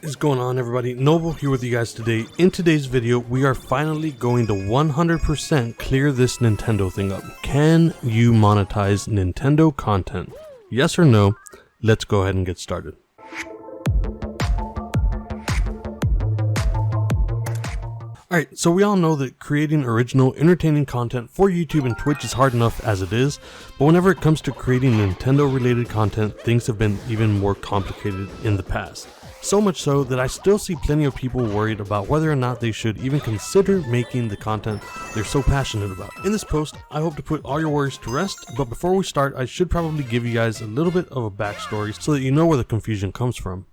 What is going on, everybody? Noble here with you guys today. In today's video, we are finally going to 100% clear this Nintendo thing up. Can you monetize Nintendo content? Yes or no? Let's go ahead and get started. Alright, so we all know that creating original, entertaining content for YouTube and Twitch is hard enough as it is, but whenever it comes to creating Nintendo-related content, things have been even more complicated in the past. So much so that I still see plenty of people worried about whether or not they should even consider making the content they're so passionate about. In this post, I hope to put all your worries to rest, but before we start, I should probably give you guys a little bit of a backstory so that you know where the confusion comes from.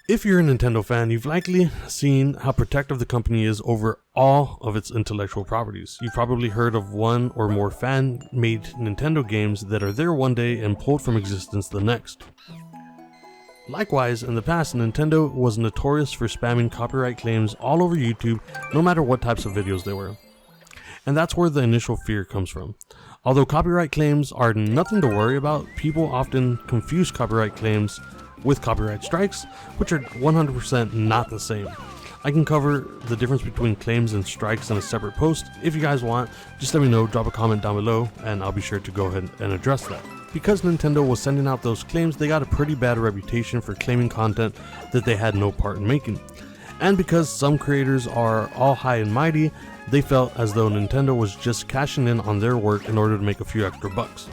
If you're a Nintendo fan, you've likely seen how protective the company is over all of its intellectual properties. You've probably heard of one or more fan-made Nintendo games that are there one day and pulled from existence the next. Likewise, in the past, Nintendo was notorious for spamming copyright claims all over YouTube, no matter what types of videos they were. And that's where the initial fear comes from. Although copyright claims are nothing to worry about, people often confuse copyright claims with copyright strikes, which are 100% not the same. I can cover the difference between claims and strikes in a separate post. If you guys want, just let me know, drop a comment down below, and I'll be sure to go ahead and address that. Because Nintendo was sending out those claims, they got a pretty bad reputation for claiming content that they had no part in making. And because some creators are all high and mighty, they felt as though Nintendo was just cashing in on their work in order to make a few extra bucks.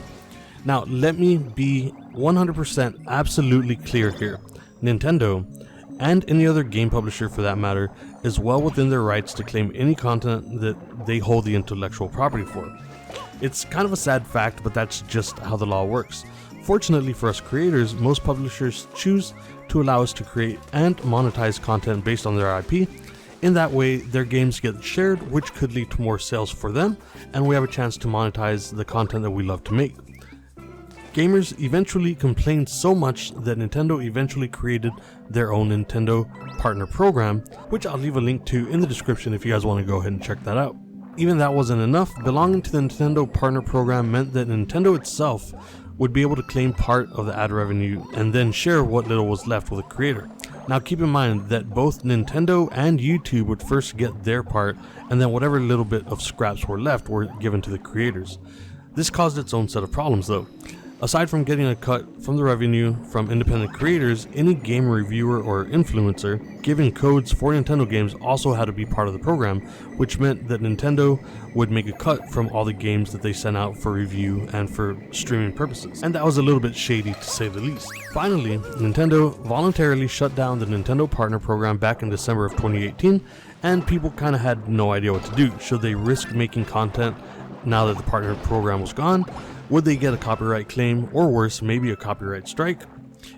Now, let me be 100% absolutely clear here. Nintendo, and any other game publisher for that matter, is well within their rights to claim any content that they hold the intellectual property for. It's kind of a sad fact, but that's just how the law works. Fortunately for us creators, most publishers choose to allow us to create and monetize content based on their IP. In that way, their games get shared, which could lead to more sales for them, and we have a chance to monetize the content that we love to make. Gamers eventually complained so much that Nintendo eventually created their own Nintendo Partner Program, which I'll leave a link to in the description if you guys want to go ahead and check that out. Even that wasn't enough, belonging to the Nintendo Partner Program meant that Nintendo itself would be able to claim part of the ad revenue and then share what little was left with the creator. Now keep in mind that both Nintendo and YouTube would first get their part, and then whatever little bit of scraps were left were given to the creators. This caused its own set of problems though. Aside from getting a cut from the revenue from independent creators, any game reviewer or influencer giving codes for Nintendo games also had to be part of the program, which meant that Nintendo would make a cut from all the games that they sent out for review and for streaming purposes. And that was a little bit shady to say the least. Finally, Nintendo voluntarily shut down the Nintendo Partner Program back in December of 2018, and people kind of had no idea what to do. Should they risk making content now that the Partner Program was gone? Would they get a copyright claim, or worse, maybe a copyright strike,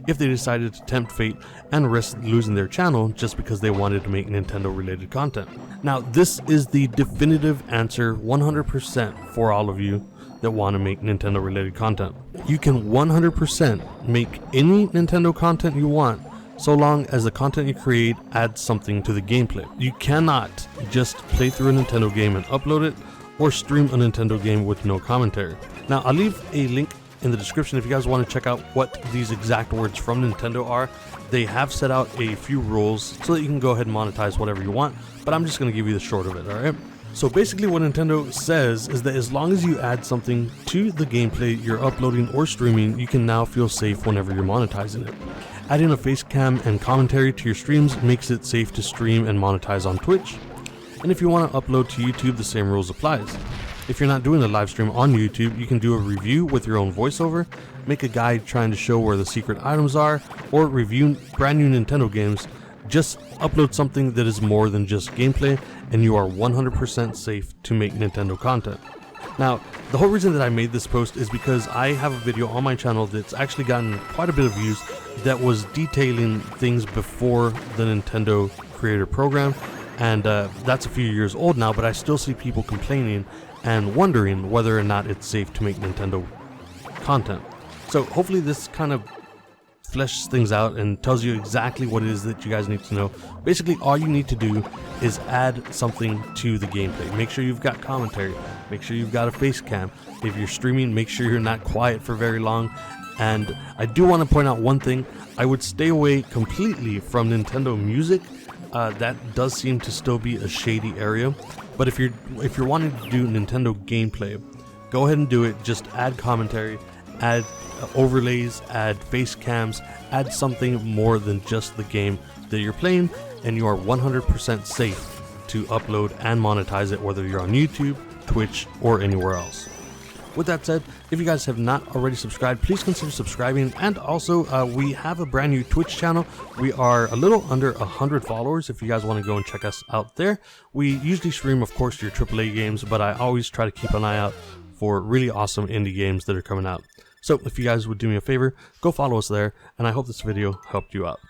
if they decided to tempt fate and risk losing their channel just because they wanted to make Nintendo related content? Now, this is the definitive answer 100% for all of you that want to make Nintendo related content. You can 100% make any Nintendo content you want, so long as the content you create adds something to the gameplay. You cannot just play through a Nintendo game and upload it, or stream a Nintendo game with no commentary. Now, I'll leave a link in the description if you guys want to check out what these exact words from Nintendo are. They have set out a few rules so that you can go ahead and monetize whatever you want, but I'm just going to give you the short of it, alright? So basically what Nintendo says is that as long as you add something to the gameplay you're uploading or streaming, you can now feel safe whenever you're monetizing it. Adding a face cam and commentary to your streams makes it safe to stream and monetize on Twitch. And if you want to upload to YouTube, the same rules applies. If you're not doing a live stream on YouTube, you can do a review with your own voiceover, make a guide trying to show where the secret items are, or review brand new Nintendo games. Just upload something that is more than just gameplay, and you are 100% safe to make Nintendo content. Now, the whole reason that I made this post is because I have a video on my channel that's actually gotten quite a bit of views that was detailing things before the Nintendo Creator Program. And that's a few years old now, but I still see people complaining and wondering whether or not it's safe to make Nintendo content. So hopefully this kind of fleshes things out and tells you exactly what it is that you guys need to know. Basically, all you need to do is add something to the gameplay. Make sure you've got commentary. Make sure you've got a face cam. If you're streaming, make sure you're not quiet for very long. And I do want to point out one thing: I would stay away completely from Nintendo Music. That does seem to still be a shady area. But if you're wanting to do Nintendo gameplay, go ahead and do it. Just add commentary, add overlays, add face cams, add something more than just the game that you're playing, and you are 100% safe to upload and monetize it, whether you're on YouTube, Twitch, or anywhere else. With that said, if you guys have not already subscribed, please consider subscribing. And also, we have a brand new Twitch channel. We are a little under 100 followers if you guys want to go and check us out there. We usually stream, of course, your AAA games, but I always try to keep an eye out for really awesome indie games that are coming out. So if you guys would do me a favor, go follow us there, and I hope this video helped you out.